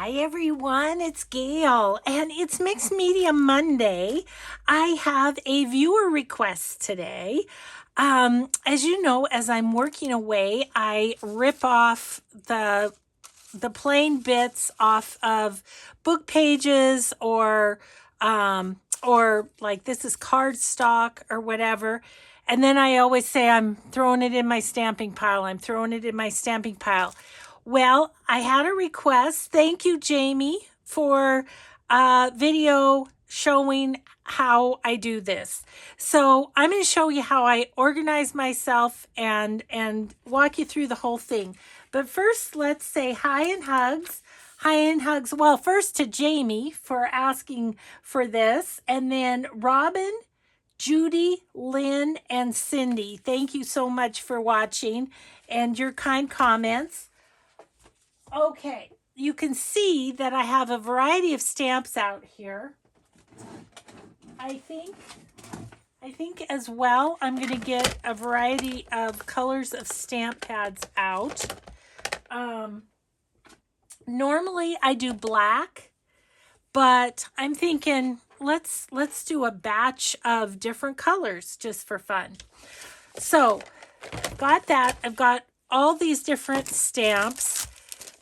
Hi everyone, it's Gail, and it's Mixed Media Monday. I have a viewer request today. As you know, as I'm working away, I rip off the plain bits off of book pages or like this is cardstock or whatever. And then I always say I'm throwing it in my stamping pile. I'm throwing it in my stamping pile. Well, I had a request. Thank you, Jamie, for a video showing how I do this. So I'm going to show you how I organize myself and walk you through the whole thing. But first, let's say hi and hugs. Hi and hugs. Well, first to Jamie for asking for this, and then Robin, Judy, Lynn, and Cindy. Thank you so much for watching and your kind comments. Okay, you can see that I have a variety of stamps out here. I think as well I'm going to get a variety of colors of stamp pads out. Normally I do black, but I'm thinking let's do a batch of different colors just for fun. So, got that. I've got all these different stamps.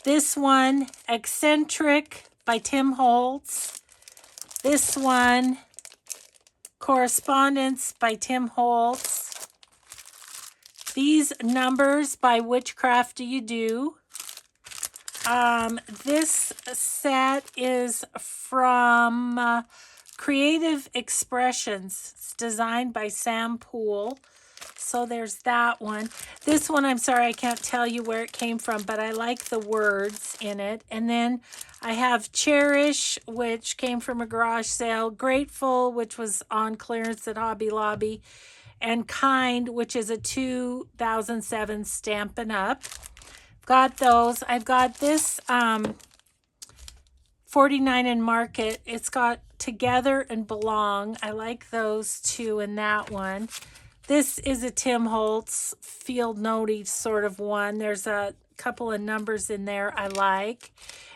This one, Eccentric by Tim Holtz. This one, Correspondence by Tim Holtz. These numbers by Witchcraft Do You Do. This set is from Creative Expressions. It's designed by Sam Poole. So there's that one. This one, I'm sorry, I can't tell you where it came from, but I like the words in it. And then I have Cherish, which came from a garage sale. Grateful, which was on clearance at Hobby Lobby. And Kind, which is a 2007 Stampin' Up. Got those. I've got this 49 in Market. It's got Together and Belong. I like those two and that one. This is a Tim Holtz field notey sort of one. There's a couple of numbers in there I like.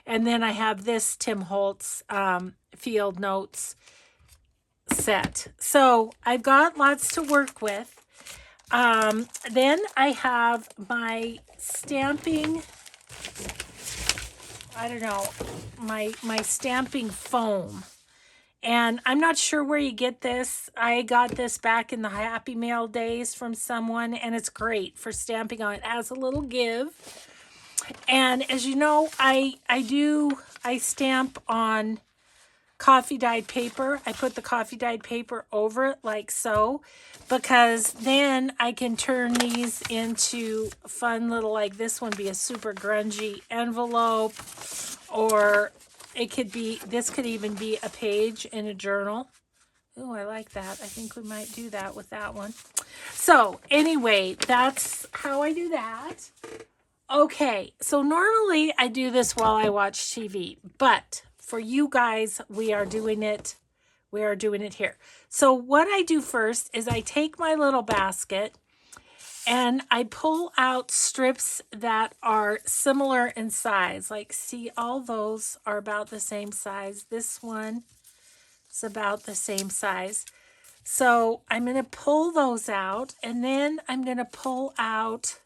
And then I have this Tim Holtz field notes set. So I've got lots to work with. Then I have my stamping, I don't know, my stamping foam. And I'm not sure where you get this. I got this back in the Happy Mail days from someone, and it's great for stamping on. It has a little give. And as you know, I stamp on coffee dyed paper. I put the coffee dyed paper over it like so, because then I can turn these into fun little, like this one be a super grungy envelope, or it could be, this could even be a page in a journal. Oh, I like that. I think we might do that with that one. So anyway, that's how I do that. Okay, so normally I do this while I watch TV, but for you guys, we are doing it here. So what I do first is I take my little basket and I pull out strips that are similar in size. Like, see, all those are about the same size. This one is about the same size. So I'm going to pull those out, and then I'm going to pull out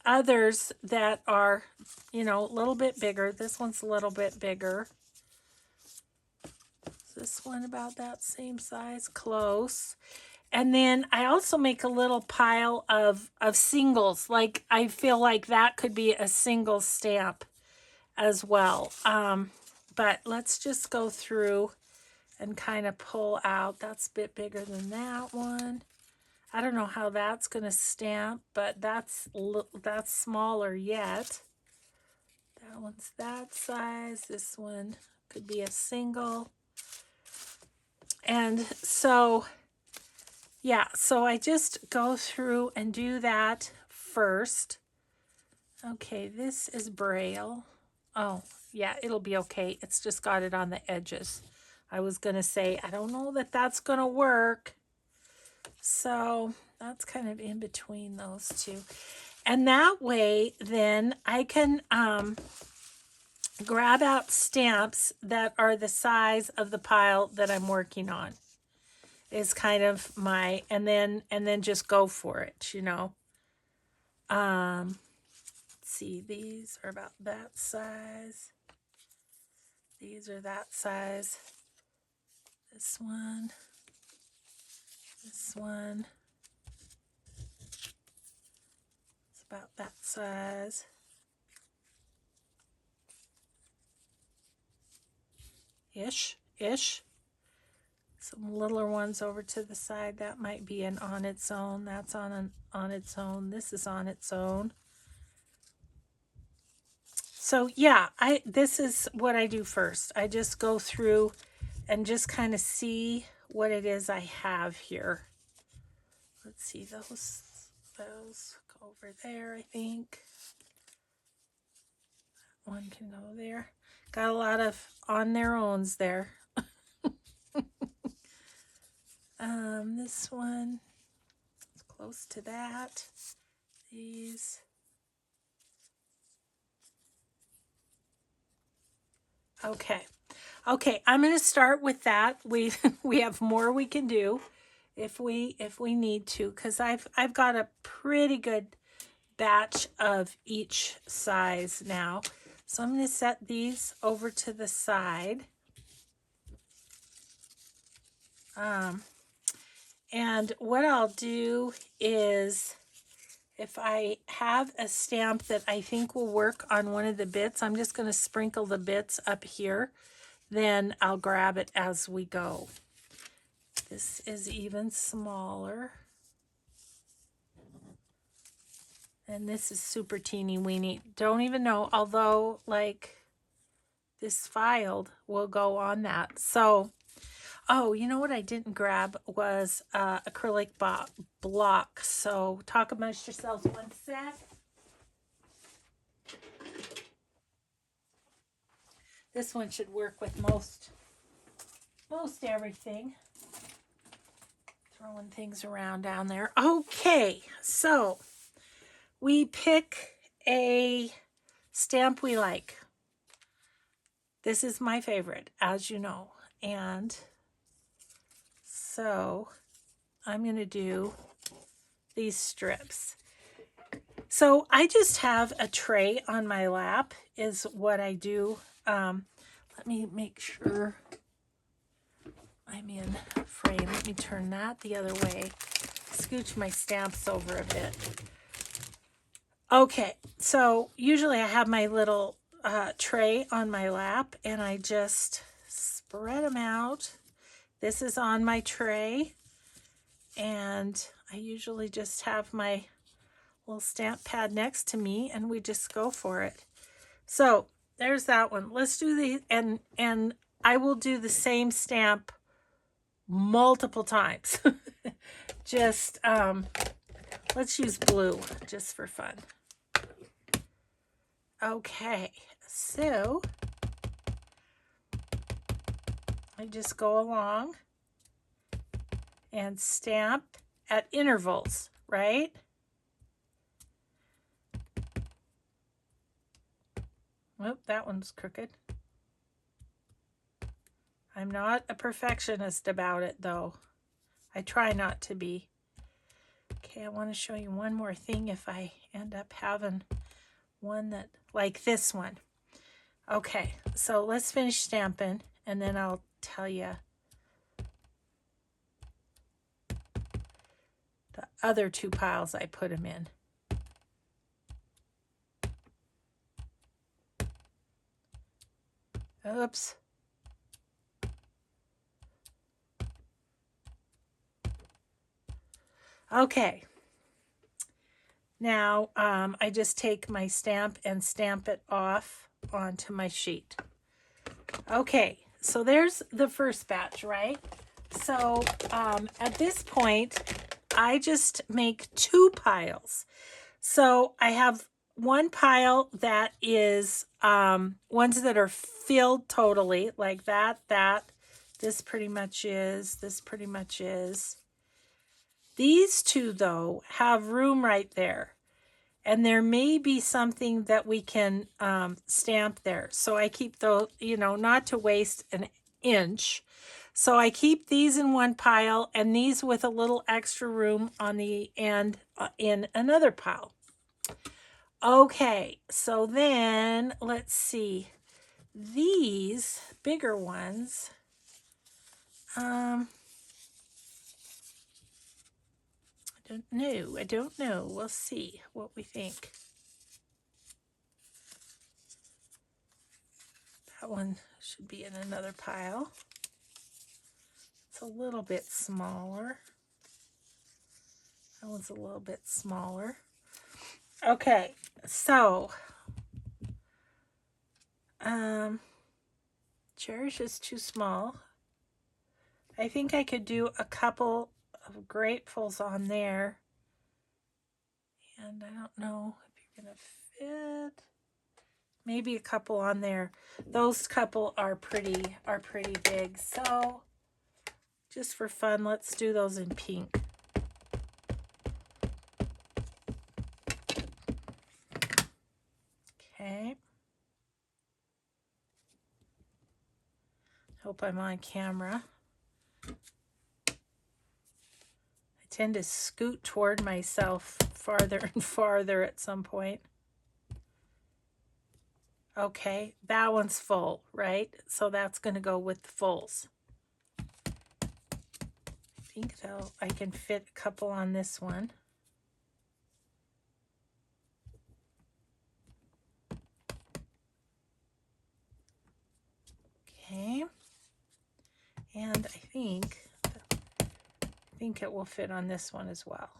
others that are, you know, a little bit bigger. This one's a little bit bigger. This one about that same size, close. And then I also make a little pile of singles. Like, I feel like that could be a single stamp as well. But let's just go through and kind of pull out. That's a bit bigger than that one. I don't know how that's going to stamp, but that's smaller yet. That one's that size. This one could be a single. And so, yeah, so I just go through and do that first. Okay, this is Braille. Oh, yeah, it'll be okay. It's just got it on the edges. I was going to say, I don't know that that's going to work. So that's kind of in between those two. And that way, then I can grab out stamps that are the size of the pile that I'm working on. Is kind of my, and then just go for it, you know. Let's see, these are about that size. These are that size. This one. This one. It's about that size. Ish. Some littler ones over to the side. That might be an on its own. That's on its own. This is on its own. So yeah, this is what I do first. I just go through and just kind of see what it is I have here. Let's see, those go over there, I think. One can go there. Got a lot of on their owns there. This one is close to that. These. Okay, I'm going to start with that. We have more we can do if we need to, because I've got a pretty good batch of each size now. So I'm going to set these over to the side. And what I'll do is, if I have a stamp that I think will work on one of the bits, I'm just going to sprinkle the bits up here. Then I'll grab it as we go. This is even smaller. And this is super teeny weeny. Don't even know, although like this filed will go on that. So, oh, you know what I didn't grab was acrylic block. So talk amongst yourselves 1 sec. This one should work with most everything. Throwing things around down there. Okay, so we pick a stamp we like. This is my favorite, as you know. And so I'm going to do these strips. So I just have a tray on my lap is what I do. Let me make sure I'm in frame. Let me turn that the other way. Scooch my stamps over a bit. Okay, so usually I have my little tray on my lap and I just spread them out. This is on my tray and I usually just have my little stamp pad next to me and we just go for it. So there's that one. Let's do the, and I will do the same stamp multiple times. Just, let's use blue just for fun. Okay, so I just go along and stamp at intervals, right? Oh, that one's crooked. I'm not a perfectionist about it, though. I try not to be. Okay, I want to show you one more thing if I end up having one that, like this one. Okay, so let's finish stamping, and then I'll tell you the other two piles I put them in. Oops. Okay. Now, I just take my stamp and stamp it off onto my sheet. Okay, so there's the first batch, right? So at this point, I just make 2 piles. So I have one pile that is ones that are filled totally, like that, this pretty much is, this pretty much is. These 2, though, have room right there. And there may be something that we can stamp there. So I keep those, you know, not to waste an inch. So I keep these in one pile and these with a little extra room on the end in another pile. Okay, so then let's see. These bigger ones, I don't know. We'll see what we think. That one should be in another pile. It's a little bit smaller. That one's a little bit smaller. Okay, so Cherish is too small. I think I could do a couple of gratefuls on there. And I don't know if you're gonna fit. Maybe a couple on there. Those couple are pretty big. So just for fun, let's do those in pink. Okay. Hope I'm on camera. I tend to scoot toward myself farther and farther at some point. Okay, that one's full, right? So that's going to go with the fulls. I think though I can fit a couple on this one. Okay. And I think it will fit on this one as well.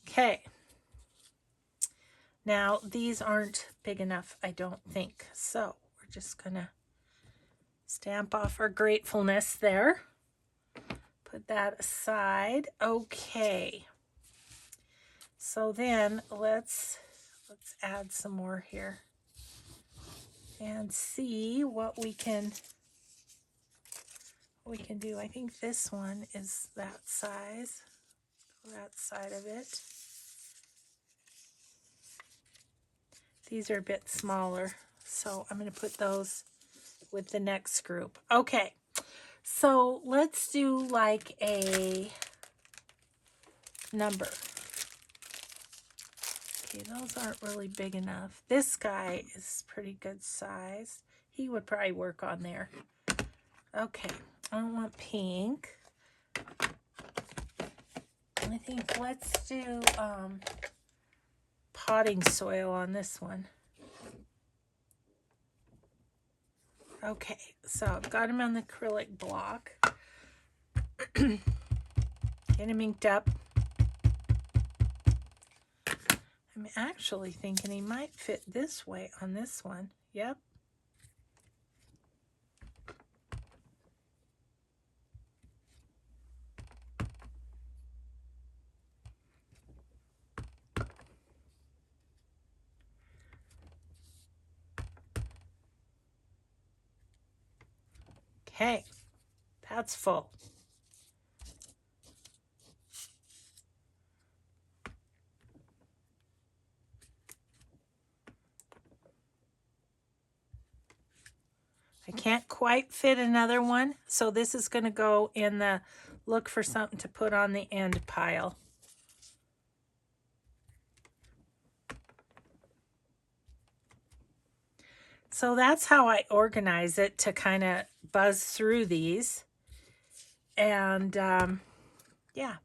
Okay. Now, these aren't big enough, I don't think. So we're just going to stamp off our gratefulness there. Put that aside. Okay. So then let's add some more here and see what we can do. I think this one is that size. That side of it. These are a bit smaller, so I'm going to put those with the next group. Okay, so let's do like a number. Okay, those aren't really big enough. This guy is pretty good size. He would probably work on there. Okay, I don't want pink. I think let's do potting soil on this one. Okay, so I've got him on the acrylic block. Get him inked up. I'm actually thinking he might fit this way on this one. Yep. Okay, that's full. I can't quite fit another one, so this is going to go in the look for something to put on the end pile. So that's how I organize it to kind of buzz through these. And yeah.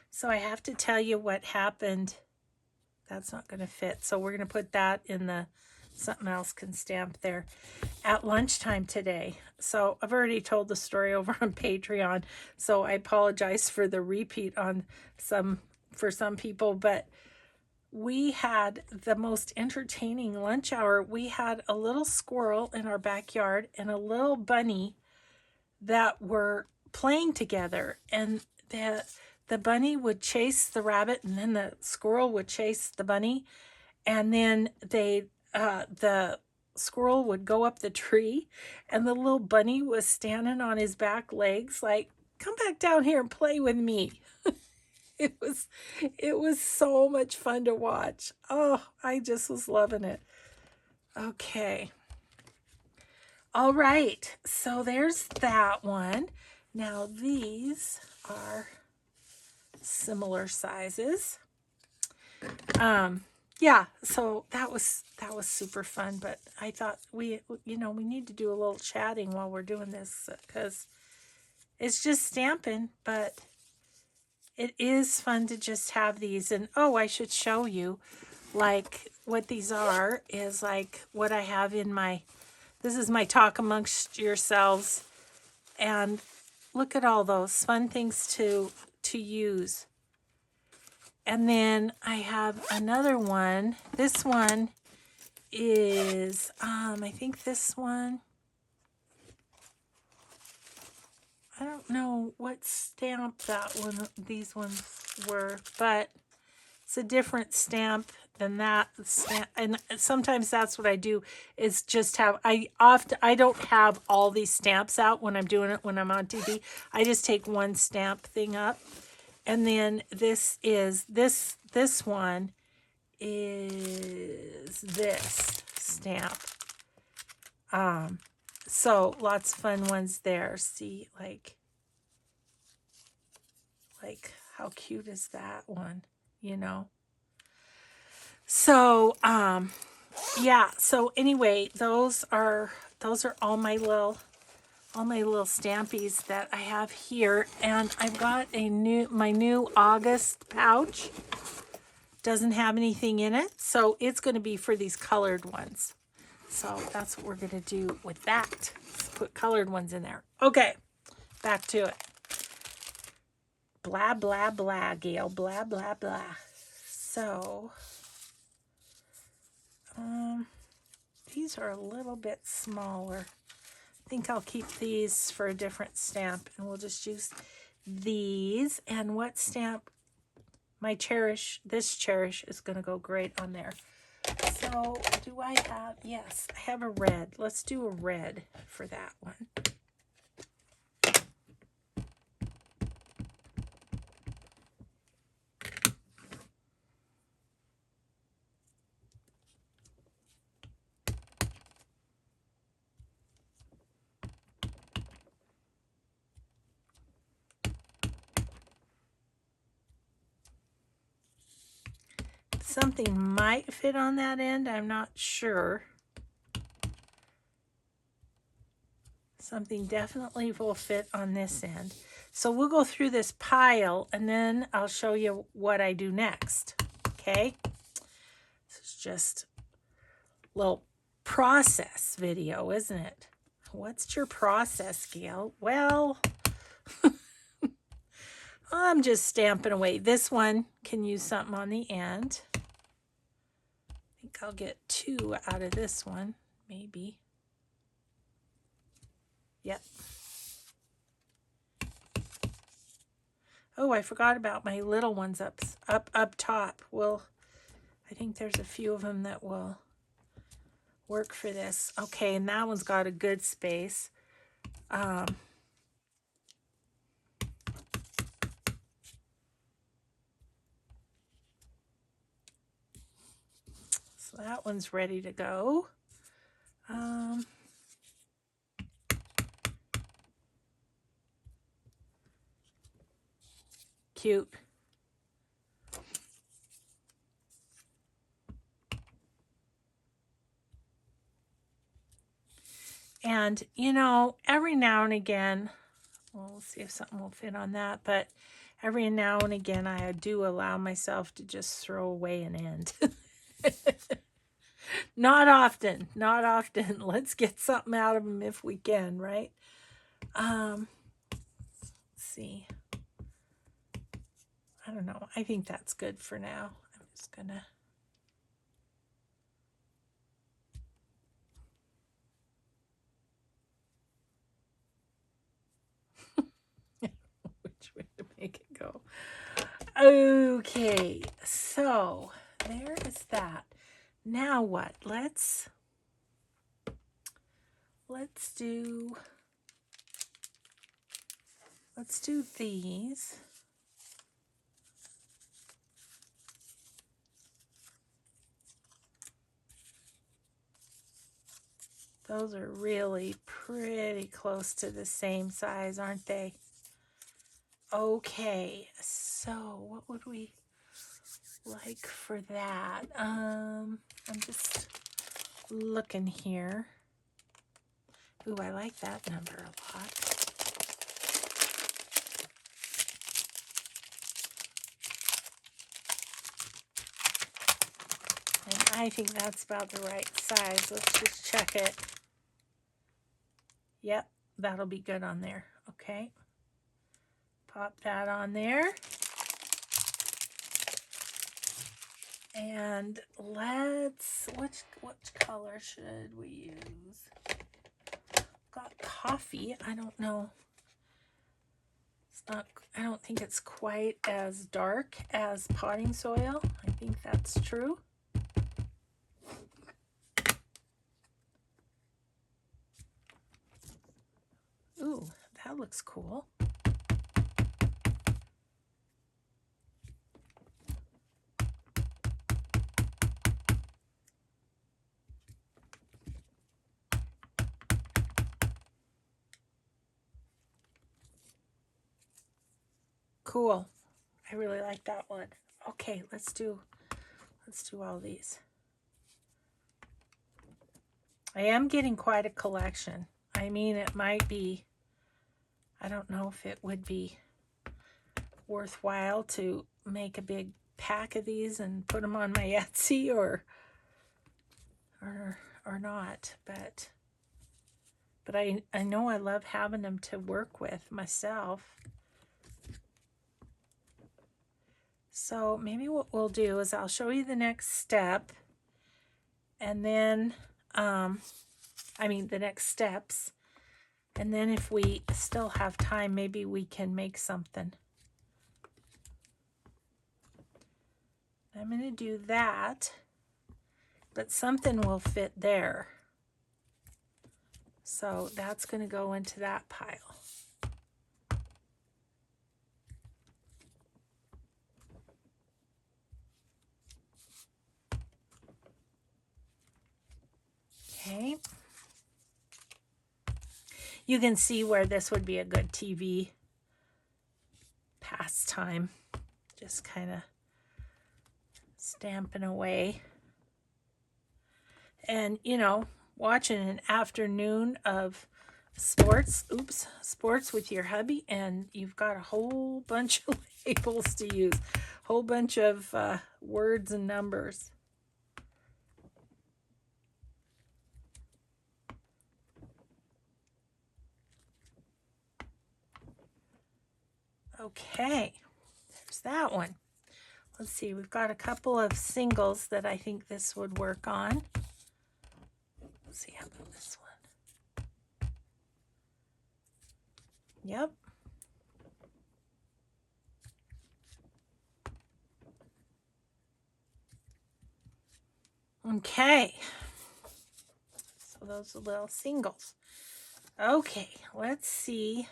So I have to tell you what happened. That's not going to fit. So we're going to put that in the something else can stamp there at lunchtime today. So I've already told the story over on Patreon. So I apologize for the repeat on for some people, but we had the most entertaining lunch hour. We had a little squirrel in our backyard and a little bunny that were playing together, and the bunny would chase the rabbit and then the squirrel would chase the bunny, and then the squirrel would go up the tree and the little bunny was standing on his back legs like, come back down here and play with me. It was so much fun to watch. Oh, I just was loving it. Okay. All right. So there's that one. Now these are similar sizes. Yeah, so that was super fun, but I thought we need to do a little chatting while we're doing this because it's just stamping, but it is fun to just have these. And oh, I should show you like what these are is like what I have in my, this is my talk amongst yourselves, and look at all those fun things to use. And then I have another one. This one is, I think this one, I don't know what stamp that one, these ones were, but it's a different stamp than that stamp. And sometimes that's what I do is just have, I don't have all these stamps out when I'm doing it, when I'm on TV. I just take one stamp thing up. And then this one is this stamp. So lots of fun ones there. See, like how cute is that one, you know? So, yeah. So anyway, those are all my little stampies that I have here, and I've got my new August pouch. Doesn't have anything in it, so it's going to be for these colored ones. So that's what we're going to do with that. Let's put colored ones in there. Okay, back to it. Blah, blah, blah, Gail. Blah, blah, blah. So, these are a little bit smaller. I think I'll keep these for a different stamp, and we'll just use these. And what stamp? My Cherish, this Cherish is going to go great on there. So do I have, yes, I have a red. Let's do a red for that one. Something might fit on that end. I'm not sure. Something definitely will fit on this end. So we'll go through this pile and then I'll show you what I do next. Okay? This is just a little process video, isn't it? What's your process, Gail? Well, I'm just stamping away. This one can use something on the end. I think I'll get 2 out of this one, maybe. Yep. Oh, I forgot about my little ones up top. Well, I think there's a few of them that will work for this. Okay, and that one's got a good space. So that one's ready to go. Cute. And, you know, every now and again, well, we'll see if something will fit on that, but every now and again, I do allow myself to just throw away an end. Not often, not often. Let's get something out of them if we can, right? Let's see. I don't know. I think that's good for now. I'm just gonna. Which way to make it go? Okay, so there is that. Now what? Let's let's do these. Those are really pretty close to the same size, aren't they? Okay, so what would we like for that? I'm just looking here. Ooh, I like that number a lot. And I think that's about the right size. Let's just check it. Yep, that'll be good on there. Okay. Pop that on there. And let's, which color should we use? Got coffee. I don't know. It's not, I don't think it's quite as dark as potting soil. I think that's true. Ooh, that looks cool. Cool. I really like that one. Okay, let's do all these. I am getting quite a collection. I mean, it might be, I don't know if it would be worthwhile to make a big pack of these and put them on my Etsy or not, but I know I love having them to work with myself. So maybe what we'll do is I'll show you the next step, and then the next steps, and then if we still have time, maybe we can make something. I'm going to do that, but something will fit there. So that's going to go into that pile. Okay. You can see where this would be a good TV pastime. Just kind of stamping away. And, you know, watching an afternoon of sports with your hubby, and you've got a whole bunch of labels to use, whole bunch of words and numbers. Okay, there's that one. Let's see, we've got a couple of singles that I think this would work on. Let's see, how about this one? Yep. Okay. So those are little singles. Okay, let's see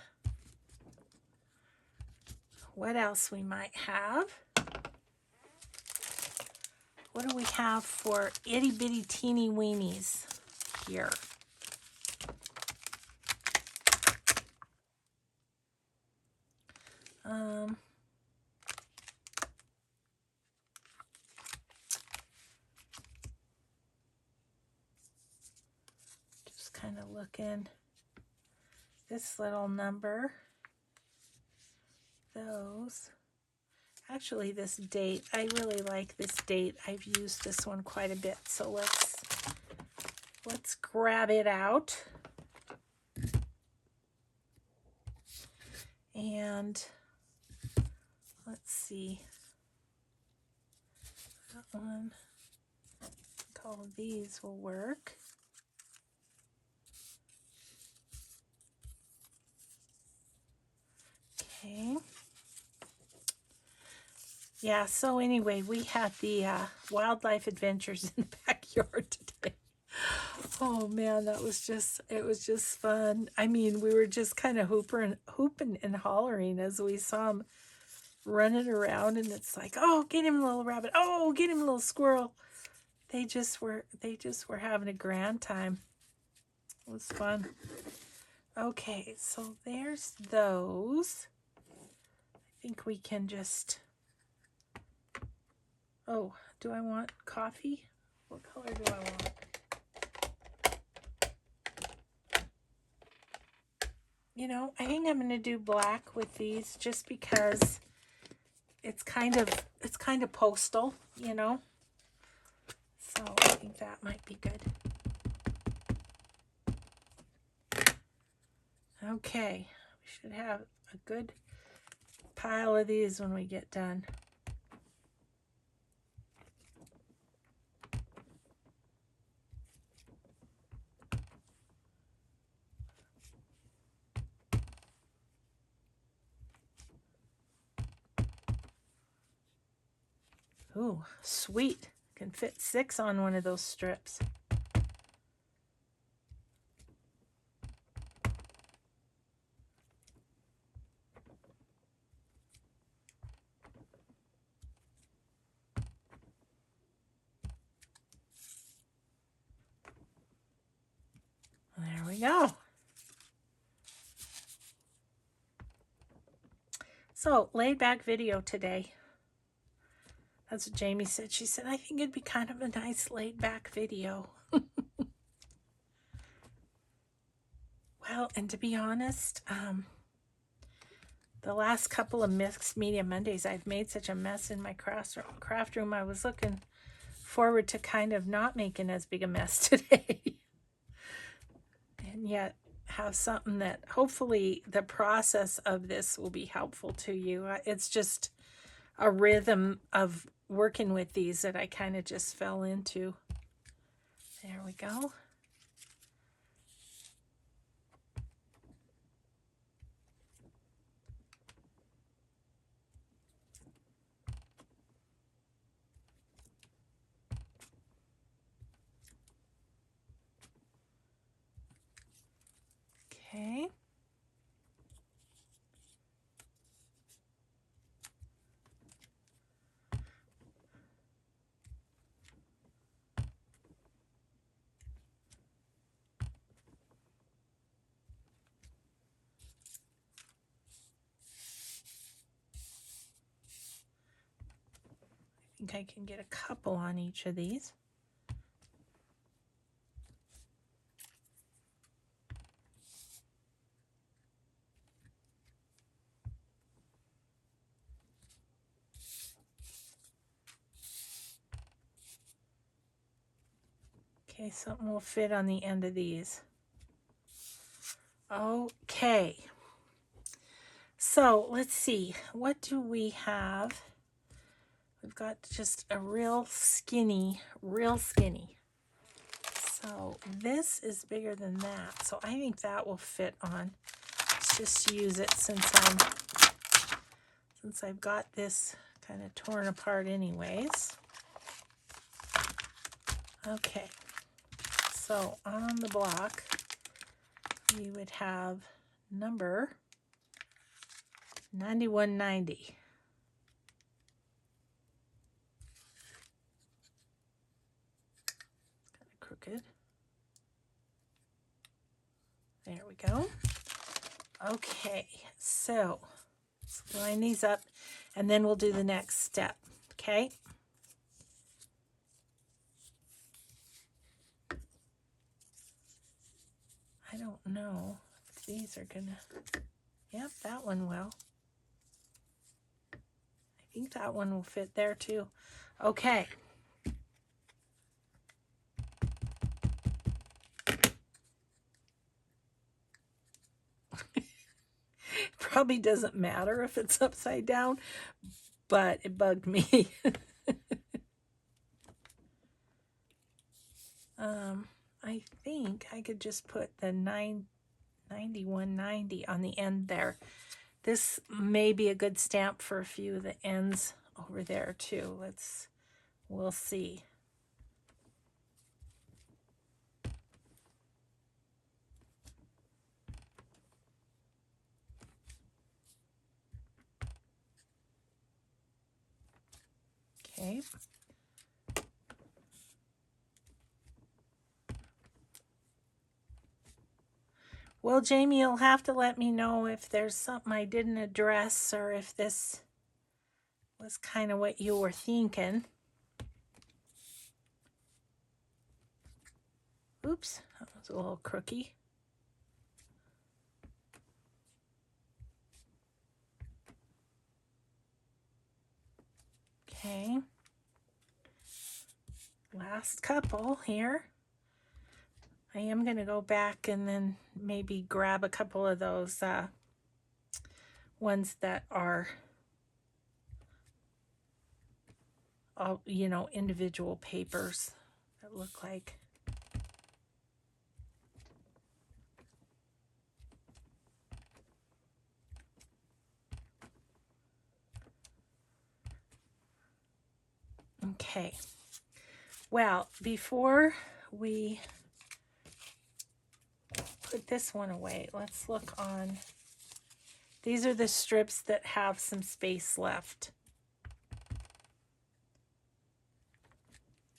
what else we might have. What do we have for itty bitty teeny weenies here? Just kind of looking. This little number. Those. Actually, this date, I really like this date. I've used this one quite a bit, so let's grab it out. And let's see. That one, I think all of these will work. Okay. Yeah, so anyway, we had the wildlife adventures in the backyard today. Oh man, that was just, it was just fun. I mean, we were just kind of hooping and hollering as we saw him running around, and it's like, oh, get him, little rabbit. Oh, get him, little squirrel. They just were having a grand time. It was fun. Okay, so there's those. I think we can just, oh, do I want coffee? What color do I want? You know, I think I'm going to do black with these just because it's kind of postal, you know. So I think that might be good. Okay, we should have a good pile of these when we get done. Ooh, sweet. Can fit 6 on one of those strips. There we go. So, laid back video today. That's what Jamie said. She said, I think it'd be kind of a nice laid back video. Well, and to be honest, the last couple of Mixed Media Mondays, I've made such a mess in my craft room. I was looking forward to kind of not making as big a mess today. And yet have something that hopefully the process of this will be helpful to you. It's just a rhythm of working with these that I kind of just fell into. There we go. Okay. I think I can get a couple on each of these. Okay, something will fit on the end of these. Okay. So let's see. What do we have? We've got just a real skinny. So this is bigger than that. So I think that will fit on. Let's just use it since I've got this kind of torn apart anyways. Okay. So on the block, we would have number 9190. Kind of crooked. There we go. Okay, so let's line these up and then we'll do the next step. Okay. I don't know if these are gonna, yep, that one will. I think that one will fit there too. Okay. Probably doesn't matter if it's upside down, but it bugged me. I think I could just put the 9190 on the end there. This may be a good stamp for a few of the ends over there too. We'll see. tape. Well, Jamie, you'll have to let me know if there's something I didn't address or if this was kind of what you were thinking. Oops, that was a little crooky. Okay. Last couple here. I am going to go back and then maybe grab a couple of those ones that are all, you know, individual papers that look like. Okay. Well, before we put this one away, let's look on. These are the strips that have some space left.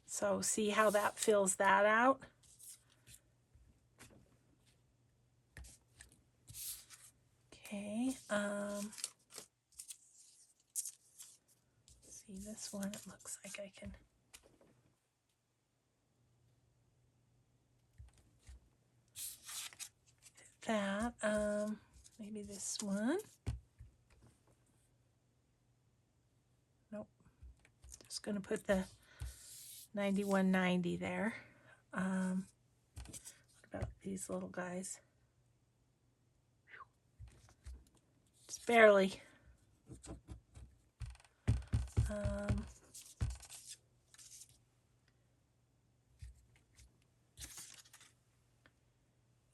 So see how that fills that out? Okay. See this one, it looks like I can. That, maybe this one. Nope. Just gonna put the 9190 there. What about these little guys? Just barely.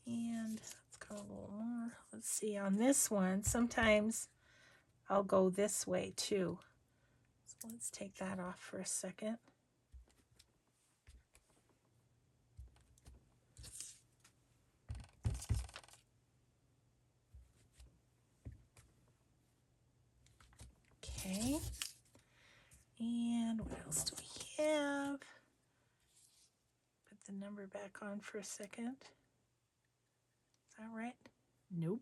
And let's go a little more. Let's see, on this one, sometimes I'll go this way too. So let's take that off for a second. Okay. And what else do we have? Put the number back on for a second. Is that right? Nope.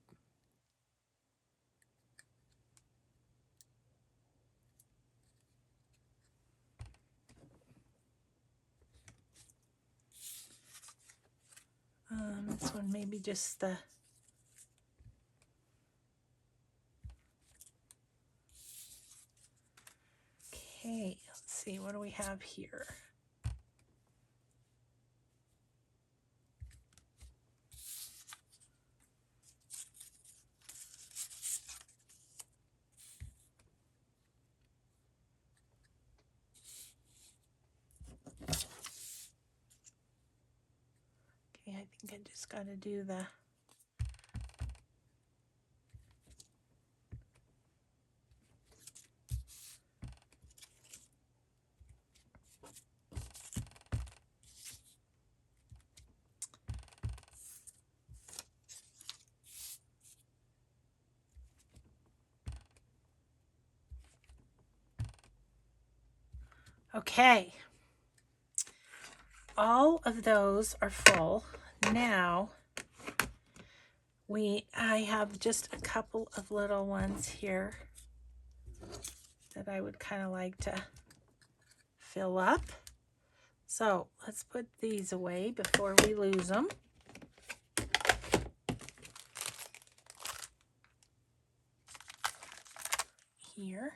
This one maybe just the okay, let's see, what do we have here? Okay, I think I just got to do the okay. All of those are full. Now I have just a couple of little ones here that I would kind of like to fill up. So let's put these away before we lose them. Here.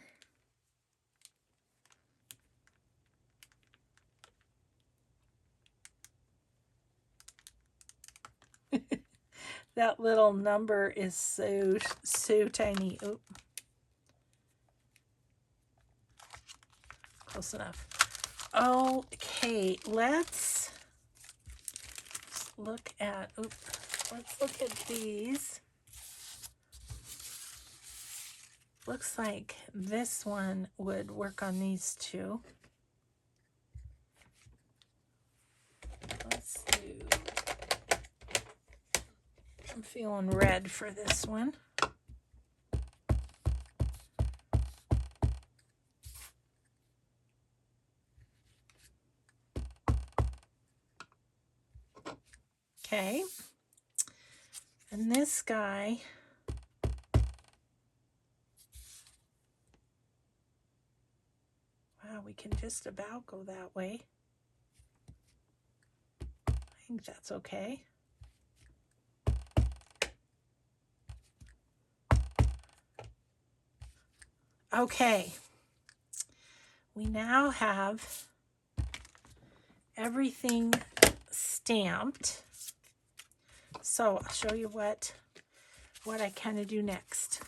That little number is so tiny. Oop. Close enough. Okay, let's look at these. Looks like this one would work on these two. Let's do, I'm feeling red for this one. Okay. And this guy, wow, we can just about go that way. I think that's okay. Okay. We now have everything stamped. So I'll show you what I kind of do next.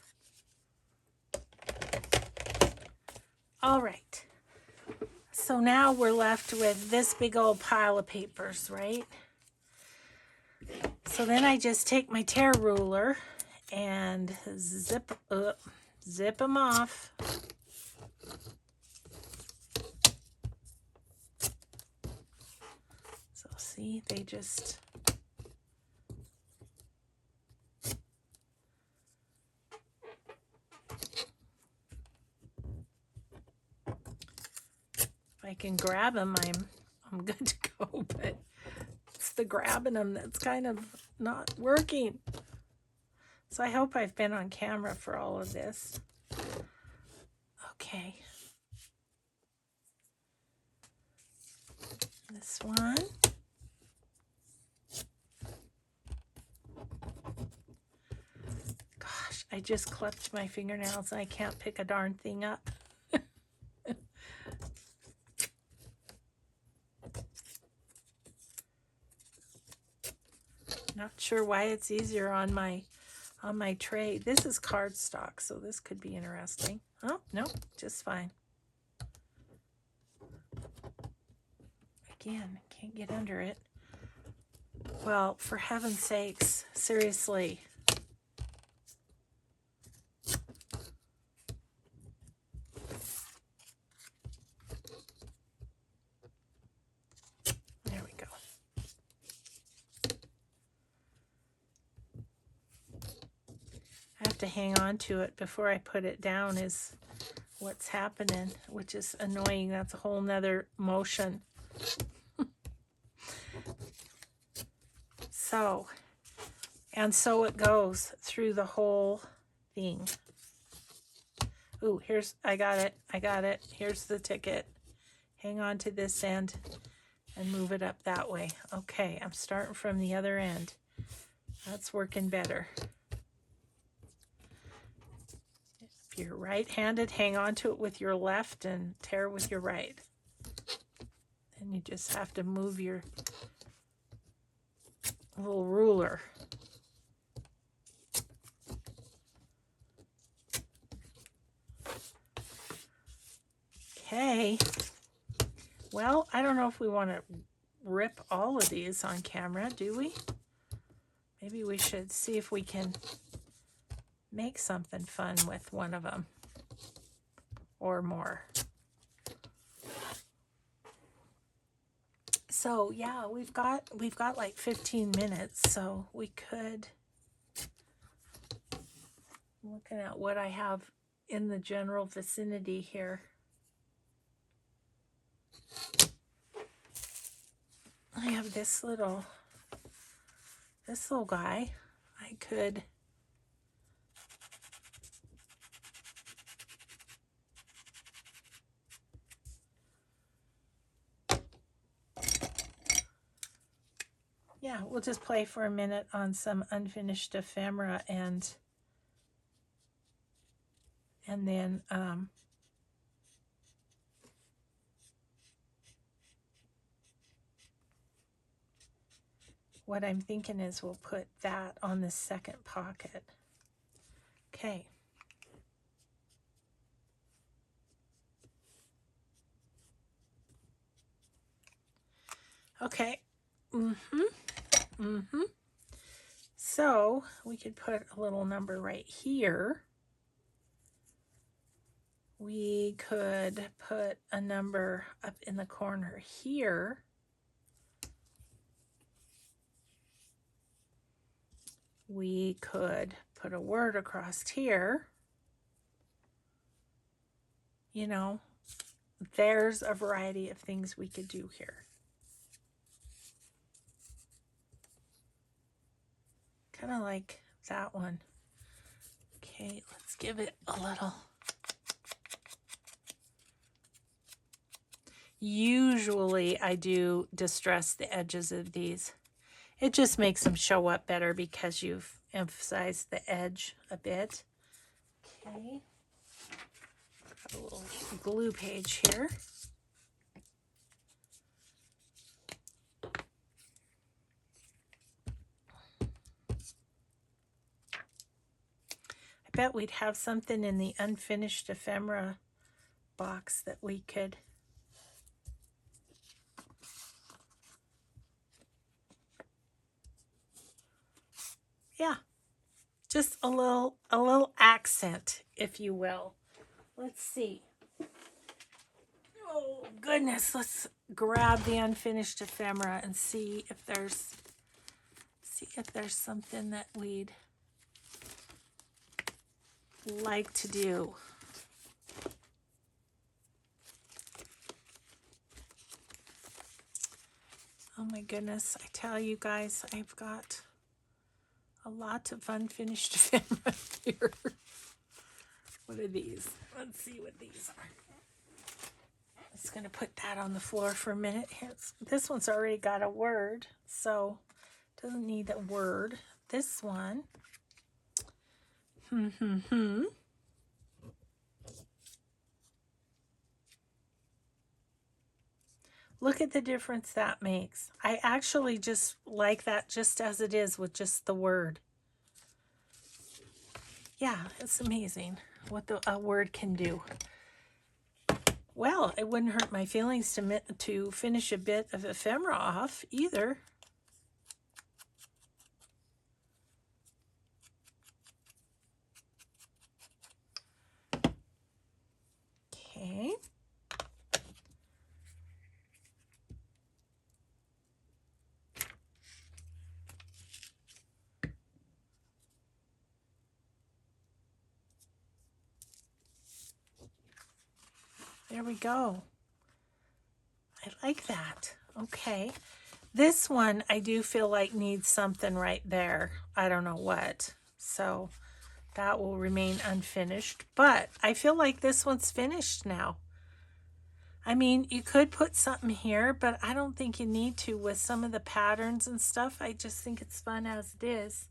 All right. So now we're left with this big old pile of papers, right? So then I just take my tear ruler and zip them off. So see, they just... If I can grab them, I'm good to go, but it's the grabbing them that's kind of not working. So I hope I've been on camera for all of this. Okay. This one. Gosh, I just clipped my fingernails and I can't pick a darn thing up. Not sure why it's easier on my tray. This is cardstock, so this could be interesting. Oh, no, just fine. Again, can't get under it. Well, for heaven's sakes, seriously. There we go. I have to hang on to it before I put it down is what's happening, which is annoying. That's a whole nother motion. So it goes through the whole thing. Ooh, I got it. Here's the ticket. Hang on to this end and move it up that way. Okay, I'm starting from the other end. That's working better. If you're right-handed, hang on to it with your left and tear with your right. And you just have to move your little ruler. Okay. Well, I don't know if we want to rip all of these on camera, do we? Maybe we should see if we can make something fun with one of them or more. So yeah, we've got like 15 minutes, so we could, looking at what I have in the general vicinity here. I have this little guy. I could yeah, we'll just play for a minute on some unfinished ephemera and then what I'm thinking is we'll put that on the second pocket. Okay. Okay. So we could put a little number right here. We could put a number up in the corner here. We could put a word across here. You know, there's a variety of things we could do here. Kind of like that one. Okay, let's give it a little. Usually I do distress the edges of these. It just makes them show up better because you've emphasized the edge a bit. Okay. Got a little glue page here. I bet we'd have something in the unfinished ephemera box that we could. Yeah, just a little accent, if you will. Let's see. Oh goodness, let's grab the unfinished ephemera and see if there's something that we'd like to do. Oh my goodness, I tell you guys, I've got a lot of unfinished ephemera here. What are these? Let's see what these are. I'm just going to put that on the floor for a minute. This one's already got a word, so it doesn't need a word. This one, Look at the difference that makes. I actually just like that just as it is with just the word. Yeah, it's amazing what a word can do. Well, it wouldn't hurt my feelings to finish a bit of ephemera off either. Okay. There we go. I like that. Okay. This one I do feel like needs something right there. I don't know what. So that will remain unfinished. But I feel like this one's finished now. I mean, you could put something here, but I don't think you need to with some of the patterns and stuff. I just think it's fun as it is.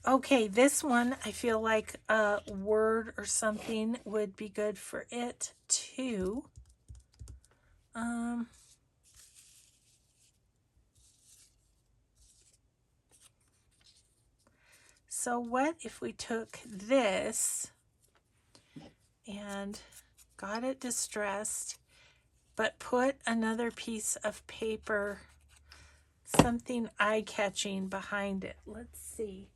Okay, this one, I feel like a word or something would be good for it too. So what if we took this and got it distressed, but put another piece of paper, something eye-catching behind it. Let's see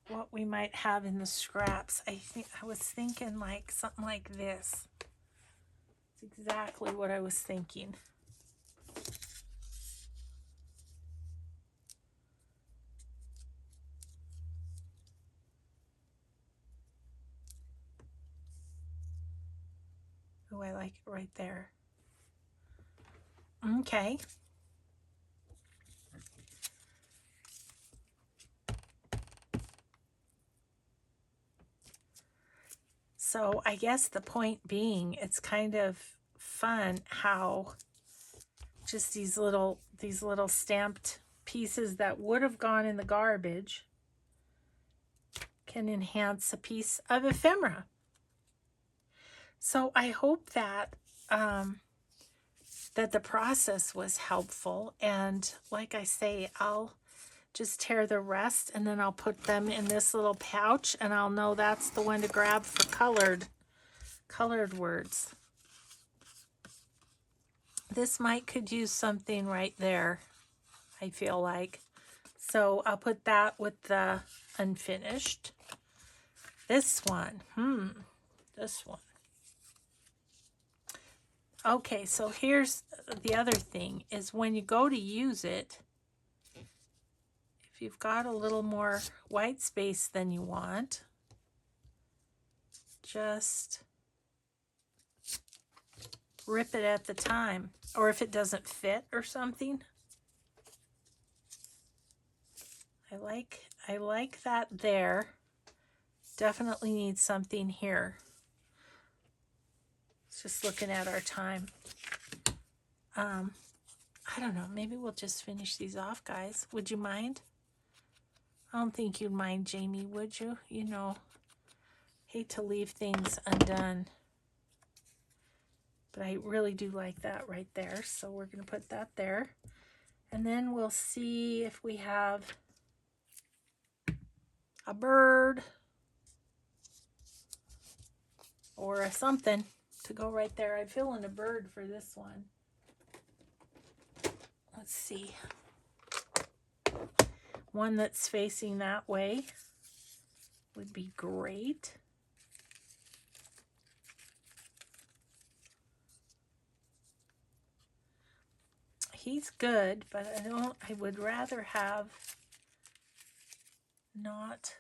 what we might have in the scraps. I was thinking like something like this. It's exactly what I was thinking. Oh, I like it right there. Okay. So I guess the point being, it's kind of fun how just these little stamped pieces that would have gone in the garbage can enhance a piece of ephemera. So I hope that that the process was helpful, and like I say, I'll just tear the rest and then I'll put them in this little pouch and I'll know that's the one to grab for colored words. This could use something right there, I feel like. So I'll put that with the unfinished. This one, this one. Okay, so here's the other thing, is when you go to use it, if you've got a little more white space than you want, just rip it at the time. Or if it doesn't fit or something, I like that there. Definitely need something here. Just looking at our time. I don't know. Maybe we'll just finish these off, guys. Would you mind? I don't think you'd mind, Jamie, would you? You know, hate to leave things undone. But I really do like that right there. So we're going to put that there. And then we'll see if we have a bird or something to go right there. I'm feeling a bird for this one. Let's see. One that's facing that way would be great. He's good, but I would rather have not,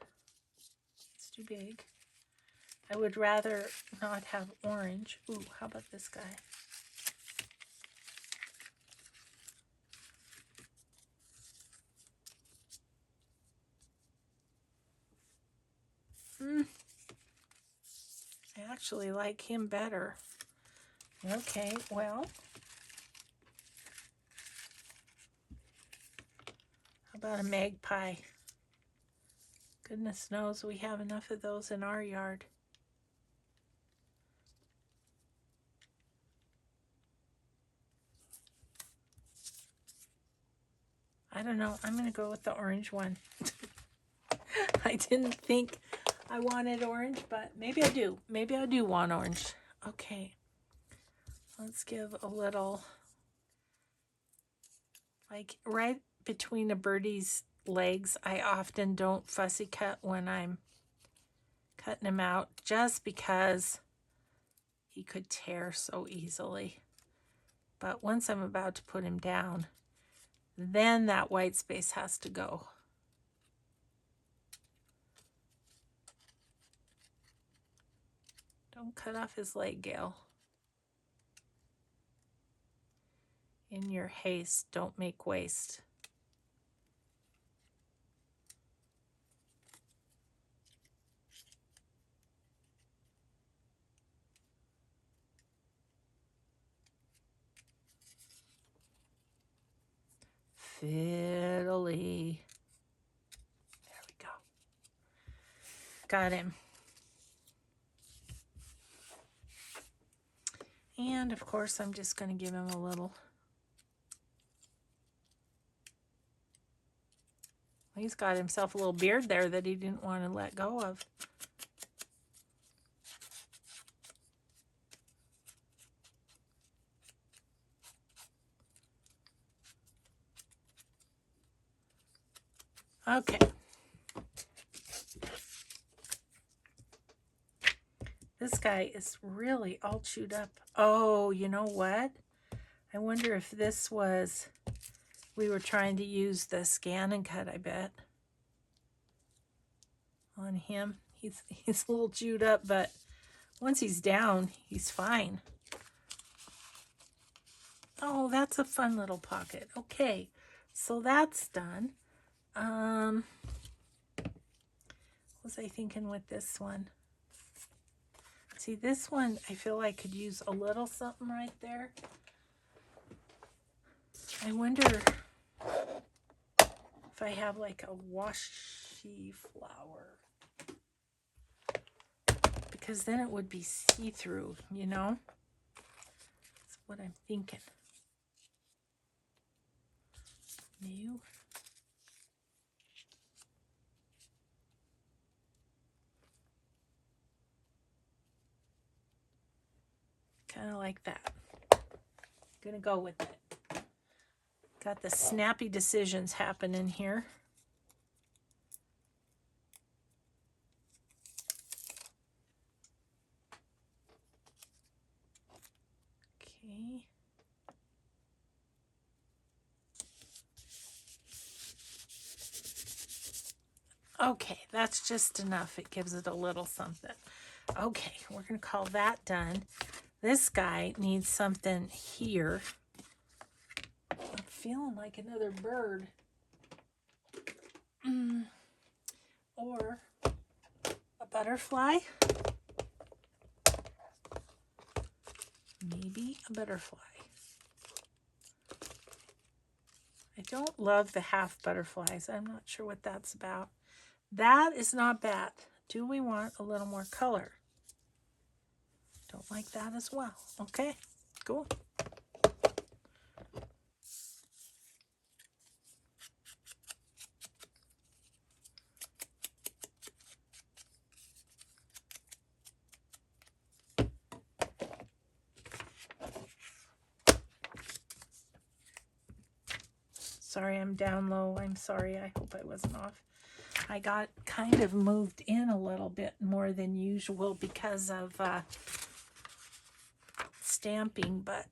it's too big. I would rather not have orange. Ooh, how about this guy? I actually like him better. Okay, well, how about a magpie? Goodness knows we have enough of those in our yard. I don't know. I'm going to go with the orange one. I didn't think I wanted orange, but maybe I do. Maybe I do want orange. Okay. Let's give a little, like right between a birdie's legs. I often don't fussy cut when I'm cutting him out just because he could tear so easily. But once I'm about to put him down, then that white space has to go. Don't cut off his leg, Gail. In your haste, don't make waste. Fiddly. There we go. Got him. And of course, I'm just going to give him a little. He's got himself a little beard there that he didn't want to let go of. Okay. This guy is really all chewed up. Oh, you know what? I wonder if this was, we were trying to use the scan and cut, I bet, on him. He's a little chewed up, but once he's down, he's fine. Oh, that's a fun little pocket. Okay, so that's done. What was I thinking with this one? See, this one, I feel I could use a little something right there. I wonder if I have like a washi flower. Because then it would be see-through, you know? That's what I'm thinking. New. Kind of like that. Gonna go with it. Got the snappy decisions happening here. Okay. Okay, that's just enough. It gives it a little something. Okay, we're gonna call that done. This guy needs something here. I'm feeling like another bird. Or a butterfly. Maybe a butterfly. I don't love the half butterflies. I'm not sure what that's about. That is not bad. Do we want a little more color? Don't like that as well. Okay, cool. Sorry, I'm down low. I'm sorry. I hope I wasn't off. I got kind of moved in a little bit more than usual because of stamping, but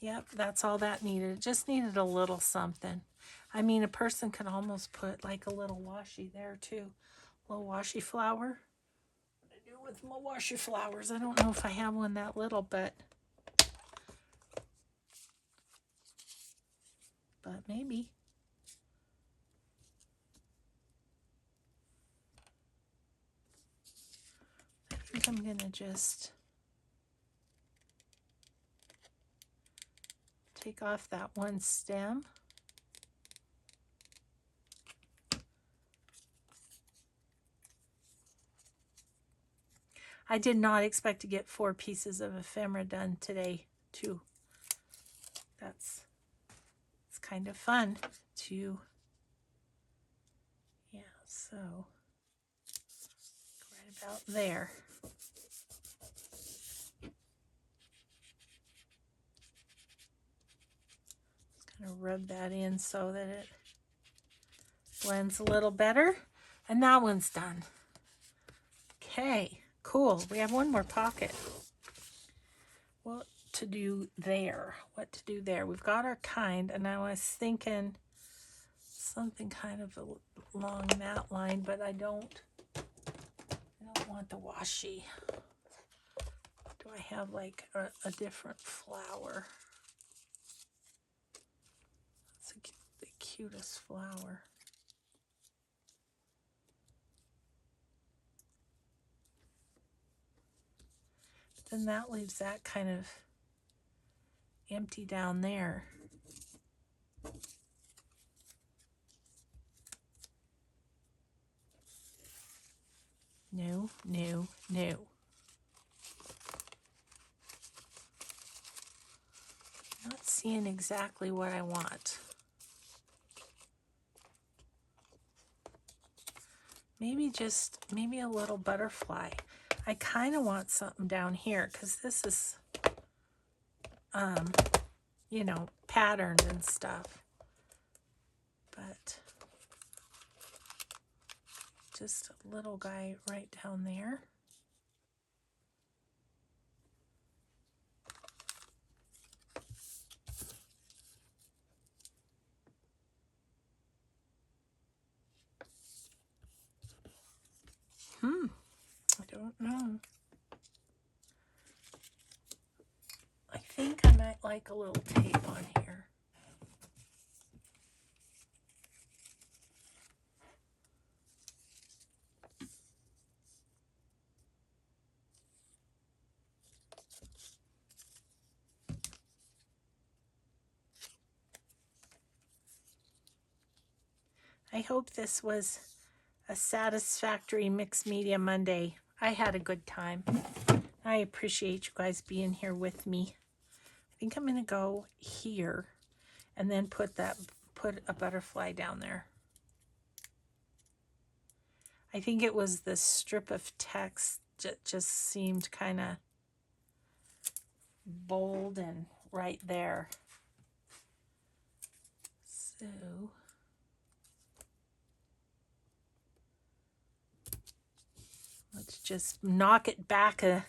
yep, that's all that needed. It just needed a little something. I mean, a person could almost put like a little washi there too. A little washi flower. What do I do with my washi flowers? I don't know if I have one that little, but maybe. I think I'm gonna just take off that one stem. I did not expect to get 4 pieces of ephemera done today too. It's kind of fun to, yeah, so right about there. Just gonna rub that in so that it blends a little better. And that one's done. Okay, cool. We have one more pocket. What to do there? What to do there? We've got our kind, and I was thinking something kind of along that line, but I don't want the washi. Do I have like a different flower? That's the cutest flower. But then that leaves that kind of empty down there. No, no, no. Not seeing exactly what I want. Maybe a little butterfly. I kind of want something down here because this is, you know, patterned and stuff. But just a little guy right down there. I don't know. I think I might like a little tape on here. I hope this was a satisfactory Mixed Media Monday. I had a good time. I appreciate you guys being here with me. I think I'm going to go here and then put a butterfly down there. I think it was the strip of text that just seemed kind of bold and right there. So let's just knock it back a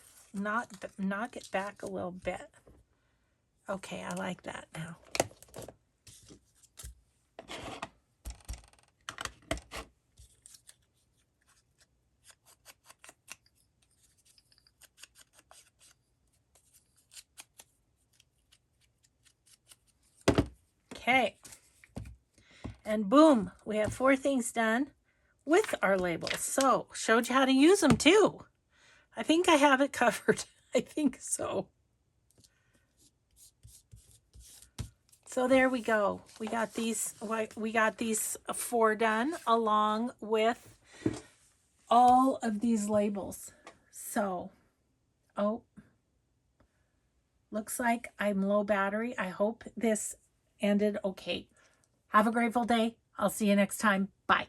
little bit. Okay, I like that now. Okay. And boom, we have 4 things done with our labels. So, showed you how to use them too. I think I have it covered. I think so. So there we go. We got these 4 done along with all of these labels. So, oh, looks like I'm low battery. I hope this ended okay. Have a grateful day. I'll see you next time. Bye.